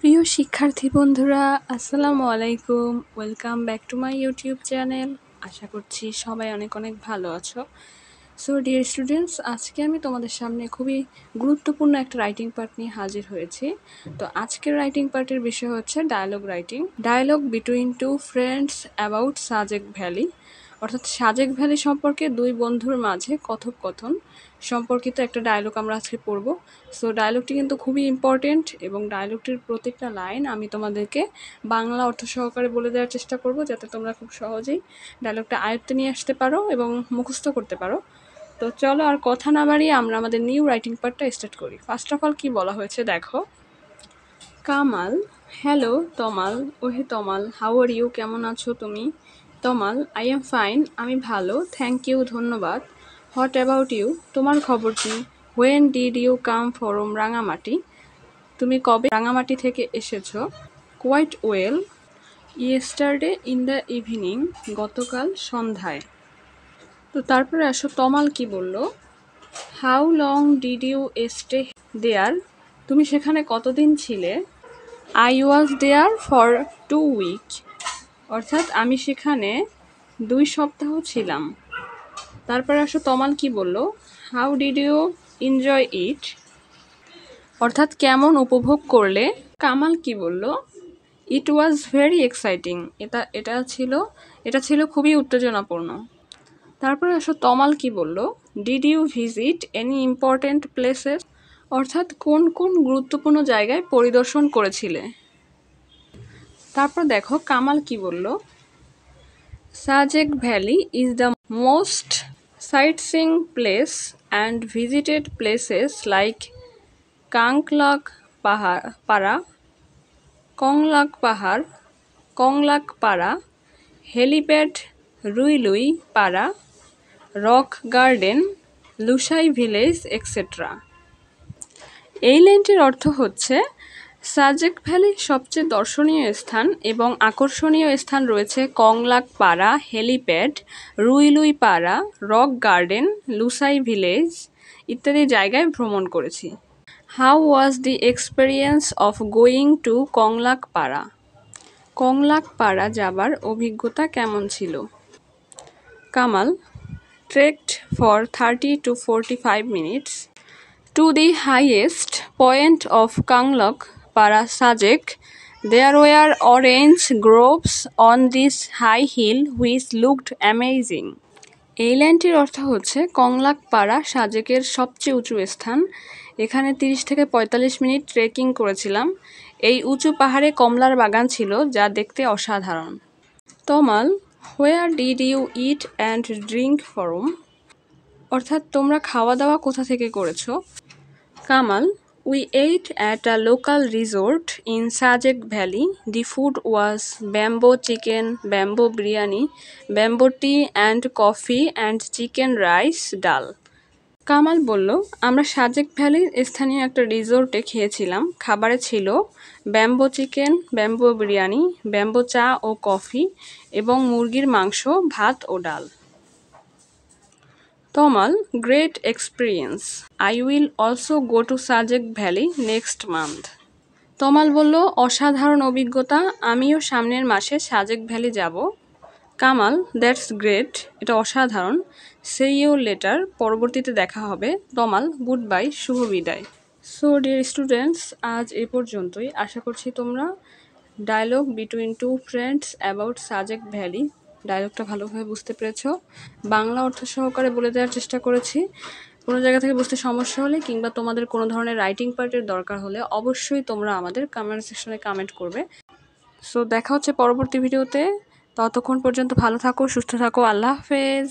প্রিয় শিক্ষার্থী বন্ধুরা, আসসালামু আলাইকুম। Welcome back to my YouTube channel. আশা করছি সবাই অনেক অনেক ভালো আছো। সো ডিয়ার স্টুডেন্টস, আজকে আমি তোমাদের সামনে খুবই গুরুত্বপূর্ণ একটা রাইটিং পার্ট নিয়ে হাজির হয়েছি। তো আজকের রাইটিং পার্টের বিষয় হচ্ছে dialogue writing. Dialogue between two friends about Sajek Valley, অর্থাৎ সাজেক ভ্যালি সম্পর্কে দুই বন্ধুর মাঝে কথোপকথন সম্পর্কিত একটা ডায়লগ আমরা আজকে পড়ব। সো ডায়লগটি কিন্তু খুবই ইম্পর্টেন্ট এবং ডায়লগটির প্রত্যেকটা লাইন আমি তোমাদেরকে বাংলা অর্থ সহকারে বলে দেওয়ার চেষ্টা করব, যাতে তোমরা খুব সহজেই ডায়লগটা আয়ত্তে নিয়ে আসতে পারো এবং মুখস্থ করতে পারো। তো চলো আর কথা না বাড়িয়ে আমরা আমাদের নিউ রাইটিং পার্টটা স্টার্ট করি। ফার্স্ট অফ অল কি বলা হয়েছে দেখো। কামাল, হ্যালো তমাল, ওহে তমাল, হাউ আর ইউ, কেমন আছো তুমি? তমাল, আই এম ফাইন, আমি ভালো, থ্যাংক ইউ, ধন্যবাদ। হোয়াট অ্যাবাউট ইউ, তোমার খবর কি? When did you come from Rangamati, তুমি কবে রাঙামাটি থেকে এসেছো? Quite well, yesterday in the evening, গতকাল সন্ধ্যায়। তো তারপরে আসো তমাল কি বলল। How long did you stay there, তুমি সেখানে কতদিন ছিলে? I was there for 2 week, অর্থাৎ আমি সেখানে 2 সপ্তাহ ছিলাম। তারপরে আসো তমাল কি বলল। How did you enjoy it, অর্থাৎ কেমন উপভোগ করলে? কামাল কি বলল। ইট ওয়াজ ভেরি এক্সাইটিং, এটা ছিল খুবই উত্তেজনাপূর্ণ। তারপরে আসো তমাল কি বলল। Did you visit any important places, অর্থাৎ কোন কোন গুরুত্বপূর্ণ জায়গায় পরিদর্শন করেছিলে? তারপর দেখো কামাল কি বলল। Sajek valley is the most sightseeing place and visited places like Konglak Para, Konglak Para, helipad Ruilui Para, rock garden, Lushai village etcetera. এই লাইনটির অর্থ হচ্ছে সাজেক ভ্যালির সবচেয়ে দর্শনীয় স্থান এবং আকর্ষণীয় স্থান রয়েছে Konglak Para, helipad, Ruilui Para, rock garden, Lushai village ইত্যাদি জায়গায় ভ্রমণ করেছি। How was the experience of going to Konglak Para, Konglak Para যাবার অভিজ্ঞতা কেমন ছিল? Kamal, trekked for 30 to 45 minutes to the highest point of Kanglak Para Sajek. There were orange groves on this high hill which looked amazing. এই লাইনটির অর্থ হচ্ছে কংলাক পাড়া সাজেকের সবচেয়ে উঁচু স্থান। এখানে 30 থেকে 45 মিনিট ট্রেকিং করেছিলাম। এই উঁচু পাহাড়ে কমলার বাগান ছিল, যা দেখতে অসাধারণ। Tamal, where did you eat and drink from, অর্থাৎ তোমরা খাওয়া দাওয়া কোথা থেকে করেছো? Kamal, we ate at a local resort in Sajek Valley. The food was bamboo chicken, bamboo biryani, bamboo tea and coffee and chicken rice dal. Kamal বলল, আমরা সাজেক ভ্যালির স্থানীয় একটা রিসোর্টে খেয়েছিলাম। খাবারে ছিল bamboo chicken, bamboo biryani, bamboo চা ও কফি এবং মুরগির মাংস, ভাত ও ডাল। Tamal, great experience, I will also go to Sajek valley next month. Tamal বলল, অসাধারণ অভিজ্ঞতা, আমিও সামনের মাসে সাজেক ভ্যালি যাব। কামাল, দ্যাটস গ্রেট, এটা অসাধারণ। সে ইউ লেটার, পরবর্তীতে দেখা হবে। তমাল, গুড বাই, শুভ বিদায়। সো ডিয়ার স্টুডেন্টস, আজ এ পর্যন্তই। আশা করছি তোমরা dialogue between two friends about Sajek valley ডায়লগটা ভালোভাবে বুঝতে পেরেছো। বাংলা অর্থ সহকারে বলে দেওয়ার চেষ্টা করেছি। কোনো জায়গা থেকে বুঝতে সমস্যা হলে কিংবা তোমাদের কোনো ধরনের রাইটিং পার্টের দরকার হলে অবশ্যই তোমরা আমাদের কমেন্ট সেকশনে কমেন্ট করবে। সো দেখা হচ্ছে পরবর্তী ভিডিওতে। ততক্ষণ পর্যন্ত ভালো থাকো, সুস্থ থাকো, আল্লাহ হাফেজ।